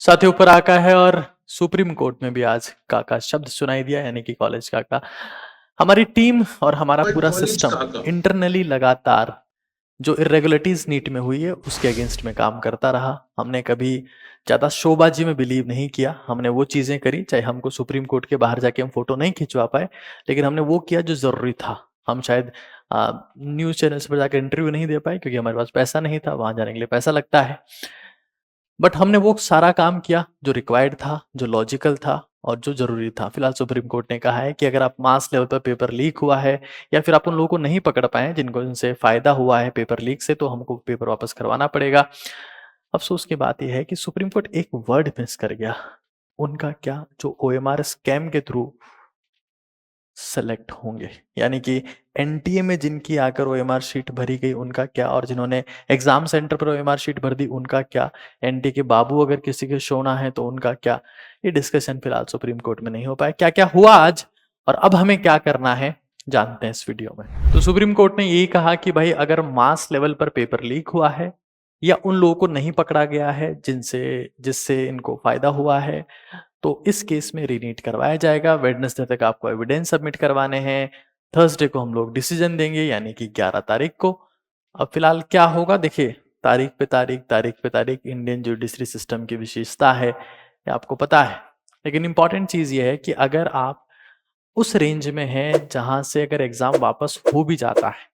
साथियों ऊपर आका है और सुप्रीम कोर्ट में भी आज काका शब्द सुनाई दिया, यानी कि कॉलेज काका। हमारी टीम और हमारा पूरा कॉलेज सिस्टम काका। इंटरनली लगातार जो इरेगुलरिटीज नीट में हुई है उसके अगेंस्ट में काम करता रहा। हमने कभी ज्यादा शोबाजी में बिलीव नहीं किया। हमने वो चीजें करी, चाहे हमको सुप्रीम कोर्ट के बाहर जाके हम फोटो नहीं खिंचवा पाए, लेकिन हमने वो किया जो जरूरी था। हम शायद न्यूज चैनल्स पर जाकर इंटरव्यू नहीं दे पाए क्योंकि हमारे पास पैसा नहीं था, वहां जाने के लिए पैसा लगता है। बट हमने वो सारा काम किया जो रिक्वायर्ड था, जो लॉजिकल था और जो जरूरी था। फिलहाल सुप्रीम कोर्ट ने कहा है कि अगर आप मास लेवल पर पेपर लीक हुआ है या फिर आप उन लोगों को नहीं पकड़ पाए जिनको इनसे फायदा हुआ है पेपर लीक से, तो हमको पेपर वापस करवाना पड़ेगा। अफसोस की बात यह है कि सुप्रीम कोर्ट एक वर्ड मिस कर गया। उनका क्या, जो ओएमआर स्कैम के थ्रू सेलेक्ट होंगे, यानी कि एनटीए में जिनकी आकर ओएमआर शीट भरी गई उनका क्या, और जिन्होंने एग्जाम सेंटर पर ओएमआर शीट भर दी उनका क्या, एनटीए के बाबू अगर किसी के शोना है तो उनका क्या। ये डिस्कशन फिलहाल सुप्रीम कोर्ट में नहीं हो पाया। क्या क्या हुआ आज और अब हमें क्या करना है जानते हैं इस वीडियो में। तो सुप्रीम कोर्ट ने यही कहा कि भाई अगर मास लेवल पर पेपर लीक हुआ है या उन लोगों को नहीं पकड़ा गया है जिनसे जिससे इनको फायदा हुआ है, तो इस केस में रीनीट करवाया जाएगा। वेडनेसडे तक आपको एविडेंस सबमिट करवाने हैं। थर्सडे को हम लोग डिसीजन देंगे, यानी कि 11 तारीख को। अब फिलहाल क्या होगा देखिए, तारीख पे तारीख, तारीख पे तारीख, इंडियन जुडिशरी सिस्टम की विशेषता है, ये आपको पता है। लेकिन इंपॉर्टेंट चीज ये है कि अगर आप उस रेंज में हैं जहां से अगर एग्जाम वापस हो भी जाता है,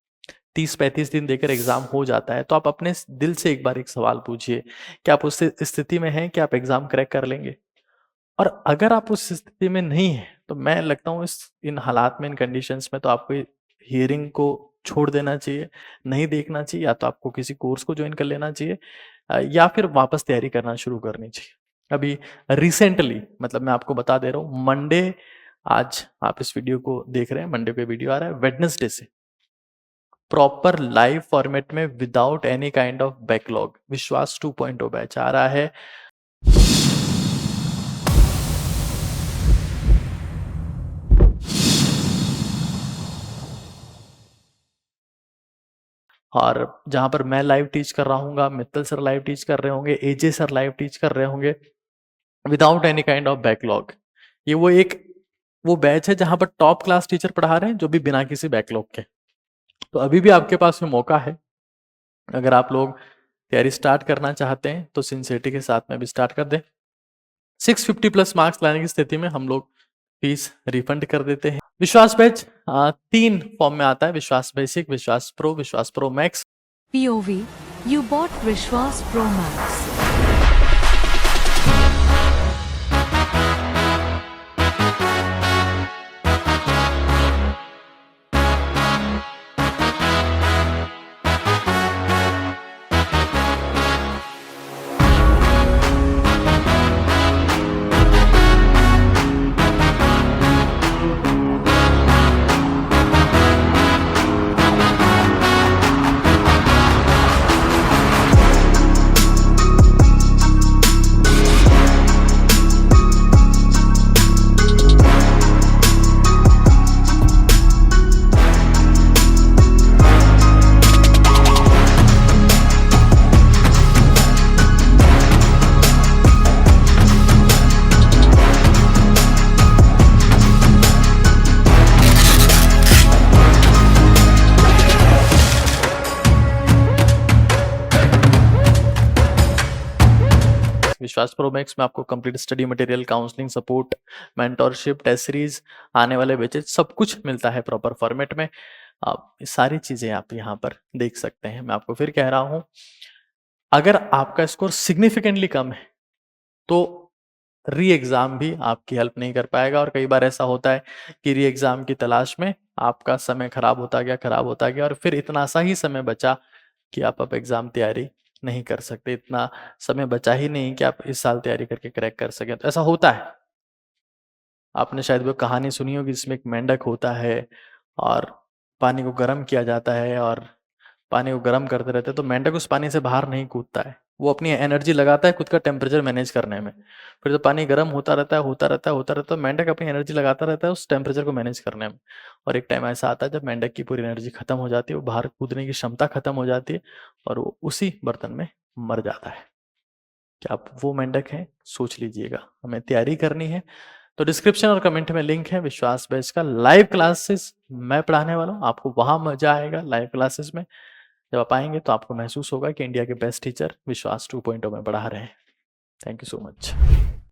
30-35 दिन देकर एग्जाम हो जाता है, तो आप अपने दिल से एक बार एक सवाल पूछिए कि आप उस स्थिति में हैं कि आप एग्जाम क्रैक कर लेंगे। और अगर आप उस स्थिति में नहीं है तो मैं लगता हूँ इस इन हालात में, इन कंडीशंस में, तो आपको हियरिंग को छोड़ देना चाहिए, नहीं देखना चाहिए। या तो आपको किसी कोर्स को ज्वाइन कर लेना चाहिए या फिर वापस तैयारी करना शुरू करनी चाहिए। अभी रिसेंटली, मतलब मैं आपको बता दे रहा हूँ, मंडे, आज आप इस वीडियो को देख रहे हैं, मंडे को वीडियो आ रहा है, वेडनेसडे से प्रॉपर लाइव फॉर्मेट में without any kind of backlog विश्वास 2.0 बैच आ रहा है। और जहां पर मैं लाइव टीच कर रहा हूँ, मित्तल सर लाइव टीच कर रहे होंगे, एजे सर लाइव टीच कर रहे होंगे, without any kind of backlog. ये वो बैच है जहां पर टॉप क्लास टीचर पढ़ा रहे हैं, जो भी बिना किसी बैकलॉग के। तो अभी भी आपके पास में मौका है। अगर आप लोग तैयारी स्टार्ट करना चाहते हैं तो सिंसियरिटी के साथ में भी स्टार्ट कर दें। 650 प्लस मार्क्स लाने की स्थिति में हम लोग फीस रिफंड कर देते हैं। विश्वास बैच 3 फॉर्म में आता है: Vishwas basic, Vishwas pro max. POV, you bought Vishwas Pro Max. Vishwas pro max में आपको complete study material, counselling support, mentorship, test series, आने वाले बैचेज, सब कुछ मिलता है प्रॉपर फॉर्मेट में। आप सारी चीजें आप यहाँ पर देख सकते हैं। मैं आपको फिर कह रहा हूं, अगर आपका स्कोर सिग्निफिकेंटली कम है तो री एग्जाम भी आपकी हेल्प नहीं कर पाएगा। और कई बार ऐसा होता है कि री एग्जाम की तलाश में आपका समय खराब होता गया और फिर इतना सा ही समय बचा कि आप अब एग्जाम तैयारी नहीं कर सकते। इतना समय बचा ही नहीं कि आप इस साल तैयारी करके क्रैक कर सकें। तो ऐसा होता है। आपने शायद वो कहानी सुनी होगी जिसमें एक मेंढक होता है और पानी को गर्म किया जाता है और पानी को गर्म करते रहते हैं, तो मेंढक उस पानी से बाहर नहीं कूदता है। वो अपनी एनर्जी लगाता है खुद का टेम्परेचर मैनेज करने में। फिर तो पानी गर्म होता रहता है, मेंढक अपनी एनर्जी लगाता रहता है उस टेम्परेचर को मैनेज करने में। और एक टाइम ऐसा आता है जब मेंढक की पूरी एनर्जी खत्म हो जाती है, वो बाहर कूदने की क्षमता खत्म हो जाती है और वो उसी बर्तन में मर जाता है। कि आप वो मेंढक हैं, सोच लीजिएगा। हमें तैयारी करनी है। तो डिस्क्रिप्शन और कमेंट में लिंक है विश्वास बैच का, लाइव क्लासेस मैं पढ़ाने वाला हूँ, आपको वहां मजा आएगा लाइव क्लासेस में। जब आप आएंगे तो आपको महसूस होगा कि इंडिया के बेस्ट टीचर विश्वास 2.0 में पढ़ा रहे हैं। Thank you so much.